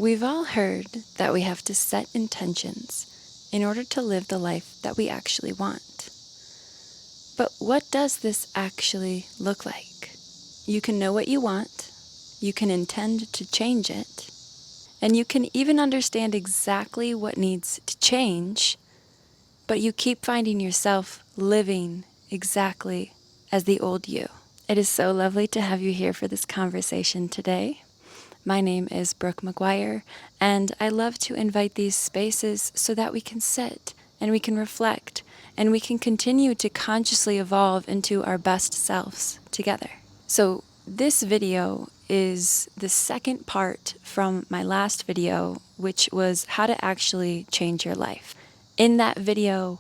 We've all heard that we have to set intentions in order to live the life that we actually want. But what does this actually look like? You can know what you want, you can intend to change it, and you can even understand exactly what needs to change, but you keep finding yourself living exactly as the old you. It is so lovely to have you here for this conversation today. My name is Brooke McGuire, and I love to invite these spaces so that we can sit and we can reflect and we can continue to consciously evolve into our best selves together. So this video is the second part from my last video, which was how to actually change your life. In that video,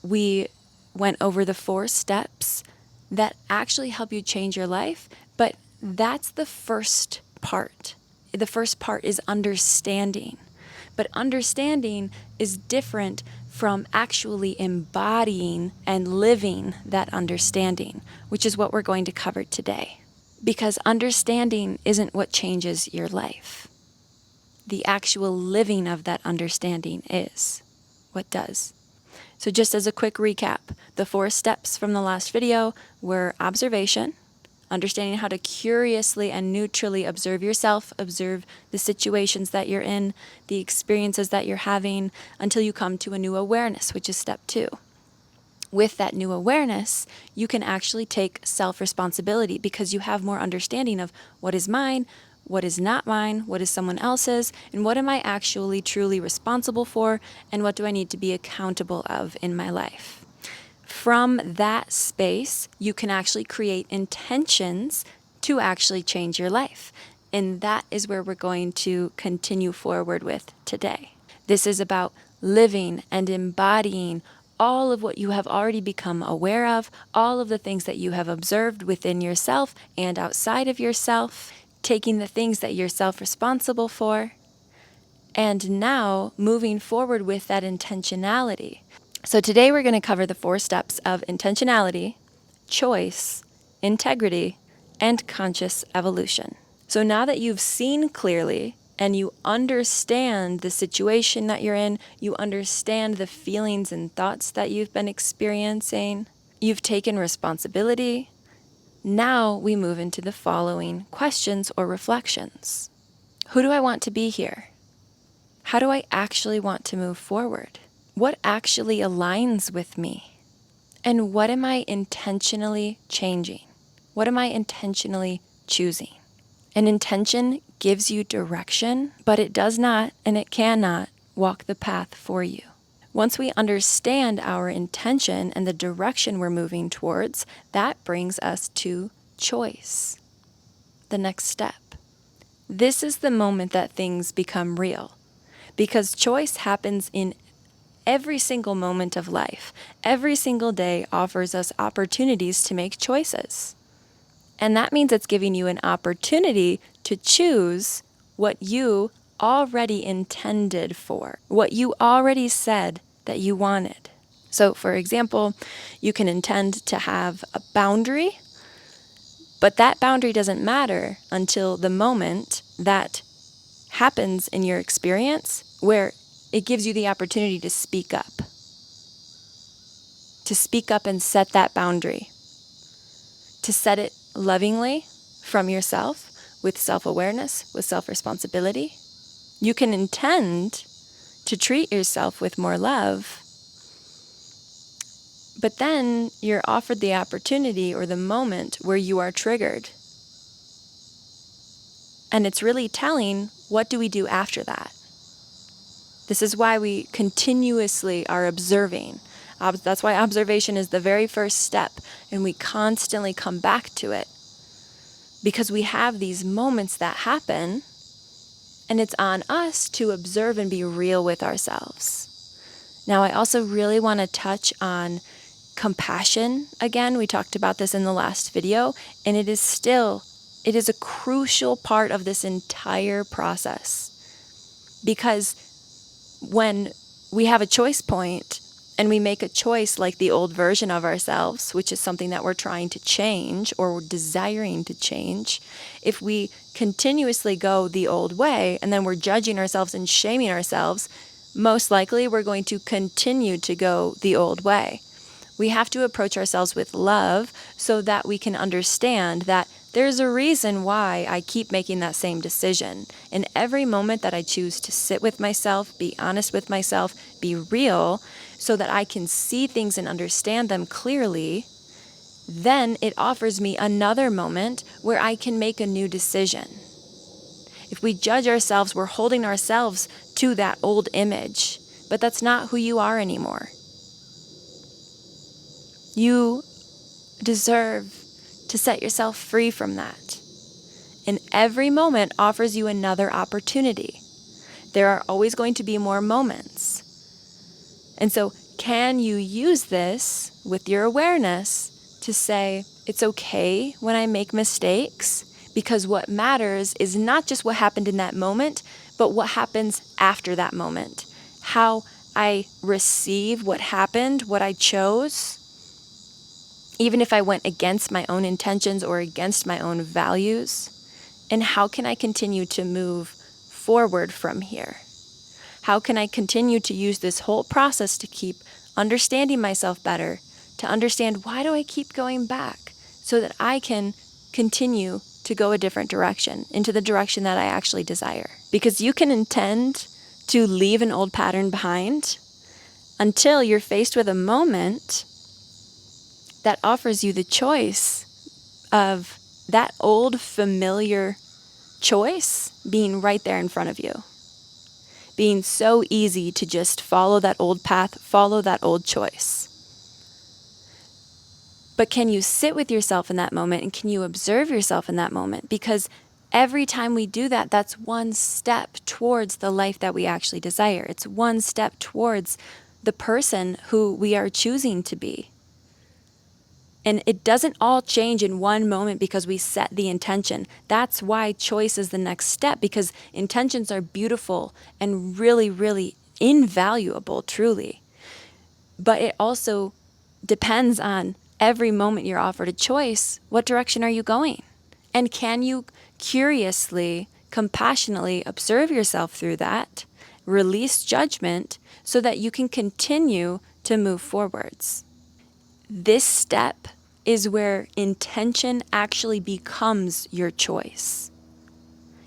we went over the 4 steps that actually help you change your life, but that's the first part. The first part is understanding, but understanding is different from actually embodying and living that understanding, which is what we're going to cover today. Because understanding isn't what changes your life. The actual living of that understanding is what does. So just as a quick recap, the 4 steps from the last video were observation, understanding how to curiously and neutrally observe yourself, observe the situations that you're in, the experiences that you're having, until you come to a new awareness, which is step 2. With that new awareness, you can actually take self-responsibility because you have more understanding of what is mine, what is not mine, what is someone else's, and what am I actually truly responsible for, and what do I need to be accountable of in my life. From that space, you can actually create intentions to actually change your life. And that is where we're going to continue forward with today. This is about living and embodying all of what you have already become aware of, all of the things that you have observed within yourself and outside of yourself, taking the things that you're self-responsible for, and now moving forward with that intentionality. So today we're going to cover the 4 steps of intentionality, choice, integrity, and conscious evolution. So now that you've seen clearly and you understand the situation that you're in, you understand the feelings and thoughts that you've been experiencing, you've taken responsibility, now we move into the following questions or reflections. Who do I want to be here? How do I actually want to move forward? What actually aligns with me? And what am I intentionally changing? What am I intentionally choosing? An intention gives you direction, but it does not and it cannot walk the path for you. Once we understand our intention and the direction we're moving towards, that brings us to choice, the next step. This is the moment that things become real, because choice happens in every single moment of life. Every single day offers us opportunities to make choices. And that means it's giving you an opportunity to choose what you already intended for, what you already said that you wanted. So, for example, you can intend to have a boundary, but that boundary doesn't matter until the moment that happens in your experience where it gives you the opportunity to speak up and set that boundary, to set it lovingly from yourself with self-awareness, with self-responsibility. You can intend to treat yourself with more love, but then you're offered the opportunity or the moment where you are triggered. And it's really telling, what do we do after that? This is why we continuously are observing. That's why observation is the very first step, and we constantly come back to it. Because we have these moments that happen, and it's on us to observe and be real with ourselves. Now, I also really want to touch on compassion again. We talked about this in the last video, and it is a crucial part of this entire process. Because when we have a choice point and we make a choice like the old version of ourselves, which is something that we're trying to change or we're desiring to change, if we continuously go the old way and then we're judging ourselves and shaming ourselves, most likely we're going to continue to go the old way. We have to approach ourselves with love so that we can understand that there's a reason why I keep making that same decision. And every moment that I choose to sit with myself, be honest with myself, be real, so that I can see things and understand them clearly, then it offers me another moment where I can make a new decision. If we judge ourselves, we're holding ourselves to that old image, but that's not who you are anymore. You deserve to set yourself free from that. And every moment offers you another opportunity. There are always going to be more moments. And so, can you use this with your awareness to say, it's okay when I make mistakes? Because what matters is not just what happened in that moment, but what happens after that moment. How I receive what happened, what I chose, even if I went against my own intentions or against my own values. And how can I continue to move forward from here? How can I continue to use this whole process to keep understanding myself better, to understand why do I keep going back, so that I can continue to go a different direction, into the direction that I actually desire? Because you can intend to leave an old pattern behind until you're faced with a moment that offers you the choice of that old familiar choice being right there in front of you. Being so easy to just follow that old path, follow that old choice. But can you sit with yourself in that moment, and can you observe yourself in that moment? Because every time we do that, that's one step towards the life that we actually desire. It's one step towards the person who we are choosing to be. And it doesn't all change in one moment because we set the intention. That's why choice is the next step, because intentions are beautiful and really, really invaluable, truly. But it also depends on every moment you're offered a choice. What direction are you going? And can you curiously, compassionately observe yourself through that, release judgment so that you can continue to move forwards? This step is where intention actually becomes your choice.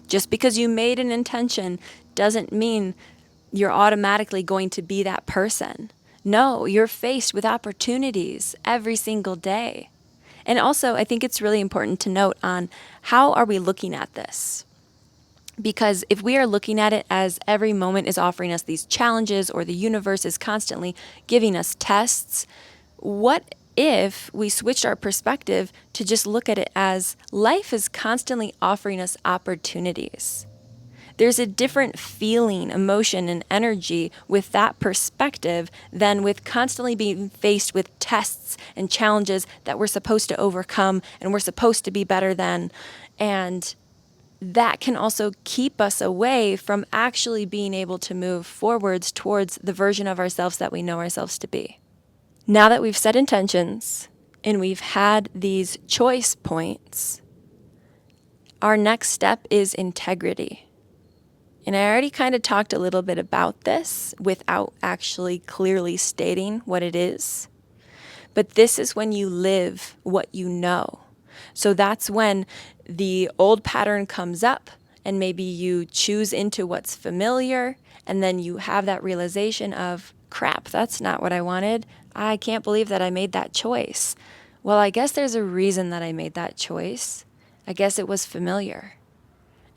Just because you made an intention doesn't mean you're automatically going to be that person. No, you're faced with opportunities every single day. And also, I think it's really important to note on how are we looking at this? Because if we are looking at it as every moment is offering us these challenges, or the universe is constantly giving us tests, what if we switched our perspective to just look at it as life is constantly offering us opportunities? There's a different feeling, emotion, and energy with that perspective than with constantly being faced with tests and challenges that we're supposed to overcome and we're supposed to be better than. And that can also keep us away from actually being able to move forwards towards the version of ourselves that we know ourselves to be. Now that we've set intentions and we've had these choice points, our next step is integrity. And I already kind of talked a little bit about this without actually clearly stating what it is. But this is when you live what you know. So that's when the old pattern comes up and maybe you choose into what's familiar, and then you have that realization of, crap, that's not what I wanted. I can't believe that I made that choice. Well, I guess there's a reason that I made that choice. I guess it was familiar.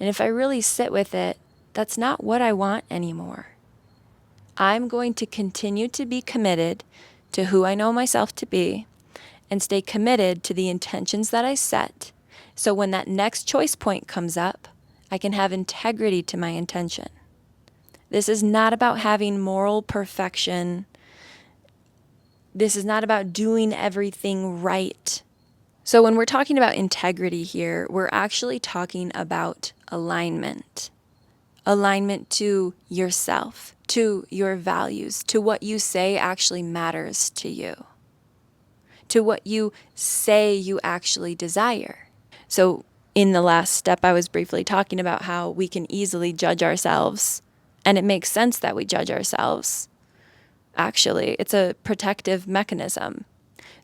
And if I really sit with it, that's not what I want anymore. I'm going to continue to be committed to who I know myself to be and stay committed to the intentions that I set. So when that next choice point comes up, I can have integrity to my intention. This is not about having moral perfection. This is not about doing everything right. So when we're talking about integrity here, we're actually talking about alignment. alignment to yourself, to your values, to what you say actually matters to you, to what you say you actually desire. So, in the last step, I was briefly talking about how we can easily judge ourselves, and it makes sense that we judge ourselves. Actually, it's a protective mechanism.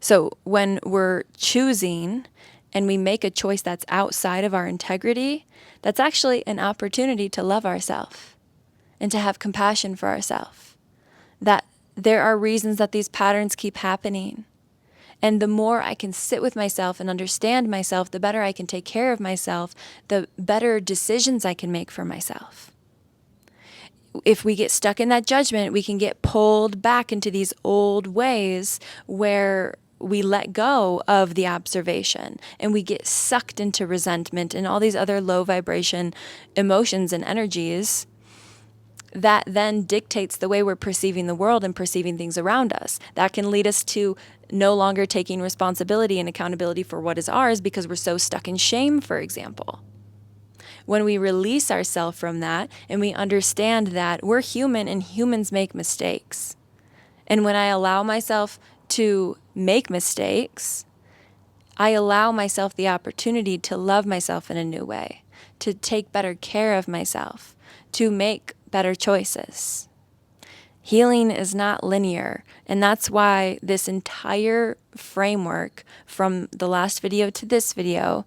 So, when we're choosing and we make a choice that's outside of our integrity, that's actually an opportunity to love ourselves and to have compassion for ourselves. That there are reasons that these patterns keep happening. And the more I can sit with myself and understand myself, the better I can take care of myself, the better decisions I can make for myself. If we get stuck in that judgment, we can get pulled back into these old ways where we let go of the observation and we get sucked into resentment and all these other low vibration emotions and energies that then dictates the way we're perceiving the world and perceiving things around us. That can lead us to no longer taking responsibility and accountability for what is ours because we're so stuck in shame, for example. When we release ourselves from that and we understand that we're human and humans make mistakes. And when I allow myself to make mistakes, I allow myself the opportunity to love myself in a new way, to take better care of myself, to make better choices. Healing is not linear, and that's why this entire framework from the last video to this video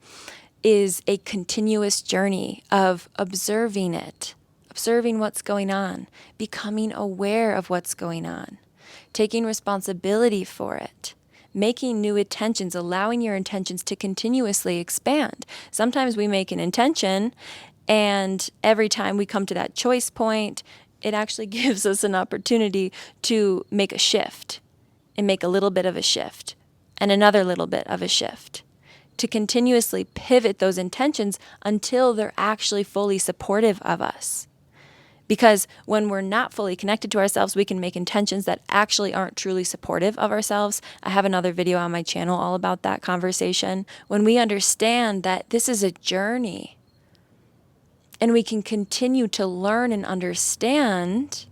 is a continuous journey of observing it, observing what's going on, becoming aware of what's going on, taking responsibility for it, making new intentions, allowing your intentions to continuously expand. Sometimes we make an intention, and every time we come to that choice point, it actually gives us an opportunity to make a shift and make a little bit of a shift and another little bit of a shift, to continuously pivot those intentions until they're actually fully supportive of us. Because when we're not fully connected to ourselves, we can make intentions that actually aren't truly supportive of ourselves. I have another video on my channel all about that conversation. When we understand that this is a journey and we can continue to learn and understand,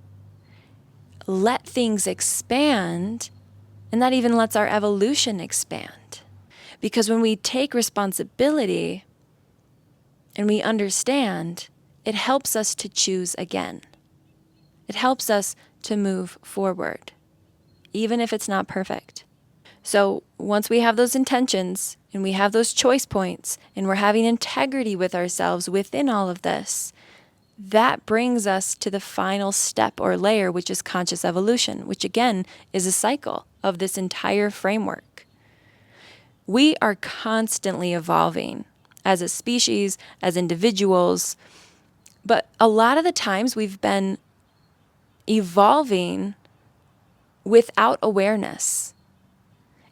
let things expand, and that even lets our evolution expand. Because when we take responsibility and we understand, it helps us to choose again. It helps us to move forward, even if it's not perfect. So once we have those intentions and we have those choice points and we're having integrity with ourselves within all of this, that brings us to the final step or layer, which is conscious evolution, which again is a cycle of this entire framework. We are constantly evolving as a species, as individuals, but a lot of the times we've been evolving without awareness.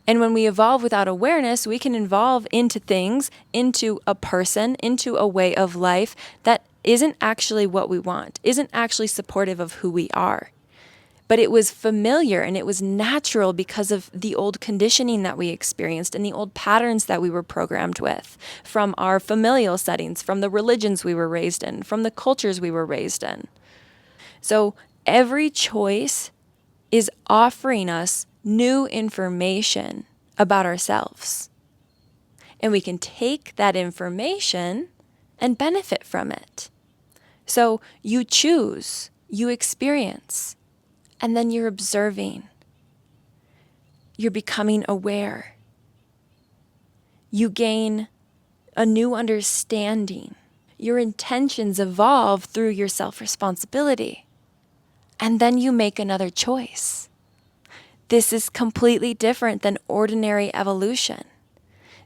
And when we evolve without awareness, we can evolve into things, into a person, into a way of life that isn't actually what we want, isn't actually supportive of who we are. But it was familiar and it was natural because of the old conditioning that we experienced and the old patterns that we were programmed with from our familial settings, from the religions we were raised in, from the cultures we were raised in. So every choice is offering us new information about ourselves. And we can take that information and benefit from it. So you choose, you experience, and then you're observing. You're becoming aware. You gain a new understanding. Your intentions evolve through your self-responsibility. And then you make another choice. This is completely different than ordinary evolution.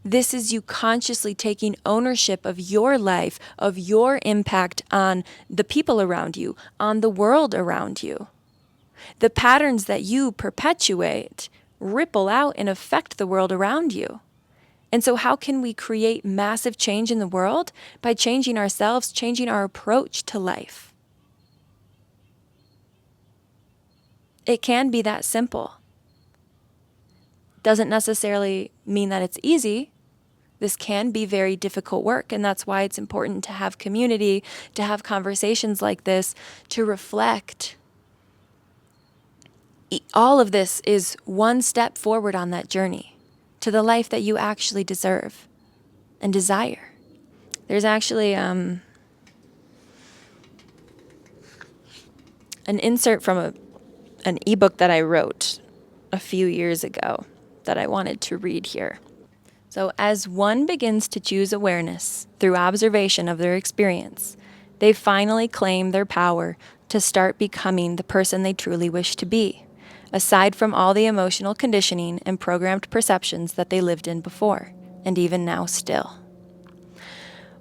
This is you consciously taking ownership of your life, of your impact on the people around you, on the world around you. The patterns that you perpetuate ripple out and affect the world around you. And so how can we create massive change in the world? By changing ourselves, changing our approach to life. It can be that simple. Doesn't necessarily mean that it's easy. This can be very difficult work, and that's why it's important to have community, to have conversations like this, to reflect. All of this is one step forward on that journey to the life that you actually deserve and desire. There's actually an insert from an ebook that I wrote a few years ago that I wanted to read here. So, as one begins to choose awareness through observation of their experience, they finally claim their power to start becoming the person they truly wish to be, aside from all the emotional conditioning and programmed perceptions that they lived in before, and even now still.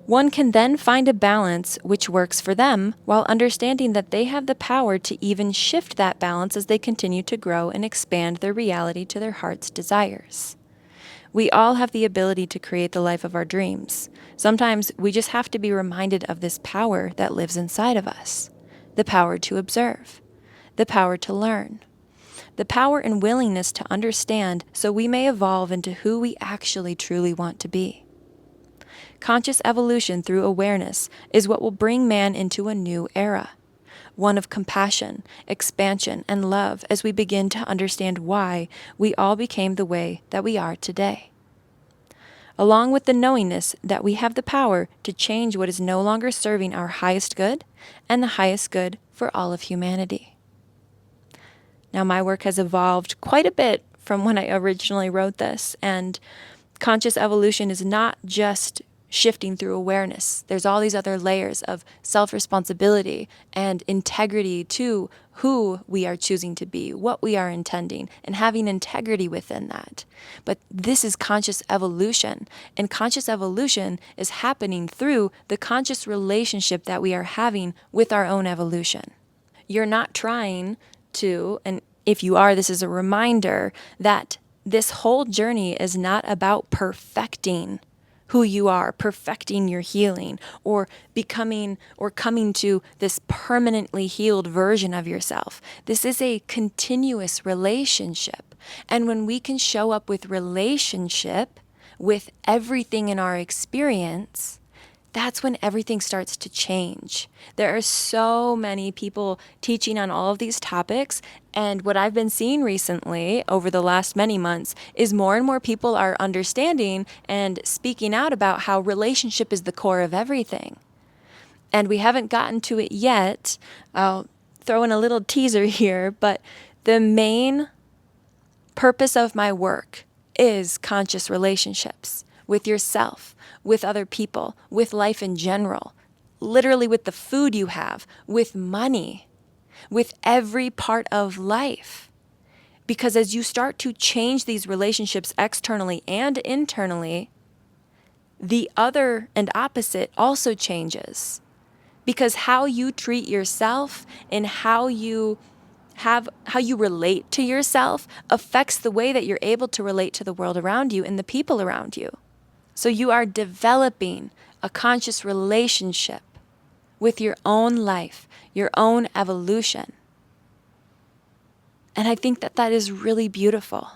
One can then find a balance which works for them while understanding that they have the power to even shift that balance as they continue to grow and expand their reality to their heart's desires. We all have the ability to create the life of our dreams. Sometimes we just have to be reminded of this power that lives inside of us. The power to observe, the power to learn, the power and willingness to understand so we may evolve into who we actually truly want to be. Conscious evolution through awareness is what will bring man into a new era, one of compassion, expansion, and love as we begin to understand why we all became the way that we are today. Along with the knowingness that we have the power to change what is no longer serving our highest good and the highest good for all of humanity. Now, my work has evolved quite a bit from when I originally wrote this, and conscious evolution is not just shifting through awareness. There's all these other layers of self-responsibility and integrity to who we are choosing to be, what we are intending, and having integrity within that. But this is conscious evolution, and conscious evolution is happening through the conscious relationship that we are having with our own evolution. You're not trying to, and if you are, this is a reminder that this whole journey is not about perfecting who you are, perfecting your healing, or becoming or coming to this permanently healed version of yourself. This is a continuous relationship. And when we can show up with relationship, with everything in our experience, that's when everything starts to change. There are so many people teaching on all of these topics, and what I've been seeing recently over the last many months is more and more people are understanding and speaking out about how relationship is the core of everything. And we haven't gotten to it yet. I'll throw in a little teaser here, but the main purpose of my work is conscious relationships with yourself, with other people, with life in general, literally with the food you have, with money, with every part of life. Because as you start to change these relationships externally and internally, the other and opposite also changes. Because how you treat yourself and how you relate to yourself affects the way that you're able to relate to the world around you and the people around you. So you are developing a conscious relationship with your own life, your own evolution. And I think that that is really beautiful.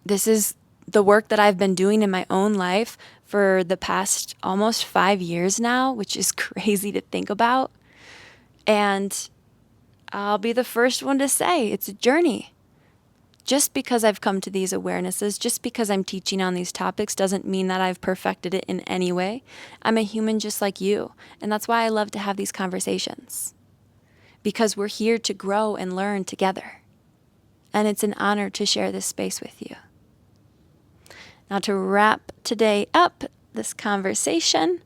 This is the work that I've been doing in my own life for the past almost 5 years now, which is crazy to think about. And I'll be the first one to say it's a journey. Just because I've come to these awarenesses, just because I'm teaching on these topics doesn't mean that I've perfected it in any way. I'm a human just like you, and that's why I love to have these conversations. Because we're here to grow and learn together. And it's an honor to share this space with you. Now, to wrap today up, this conversation,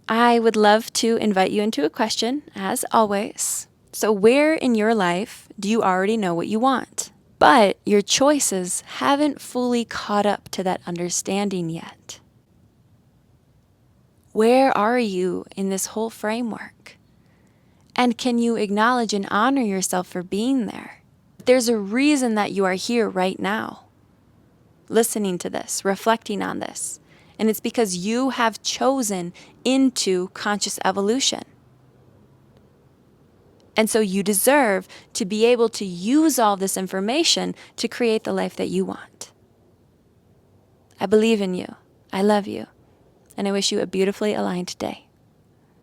I would love to invite you into a question, as always. So where in your life do you already know what you want? But your choices haven't fully caught up to that understanding yet. Where are you in this whole framework? And can you acknowledge and honor yourself for being there? There's a reason that you are here right now, listening to this, reflecting on this. And it's because you have chosen into conscious evolution. And so you deserve to be able to use all this information to create the life that you want. I believe in you. I love you, and I wish you a beautifully aligned day.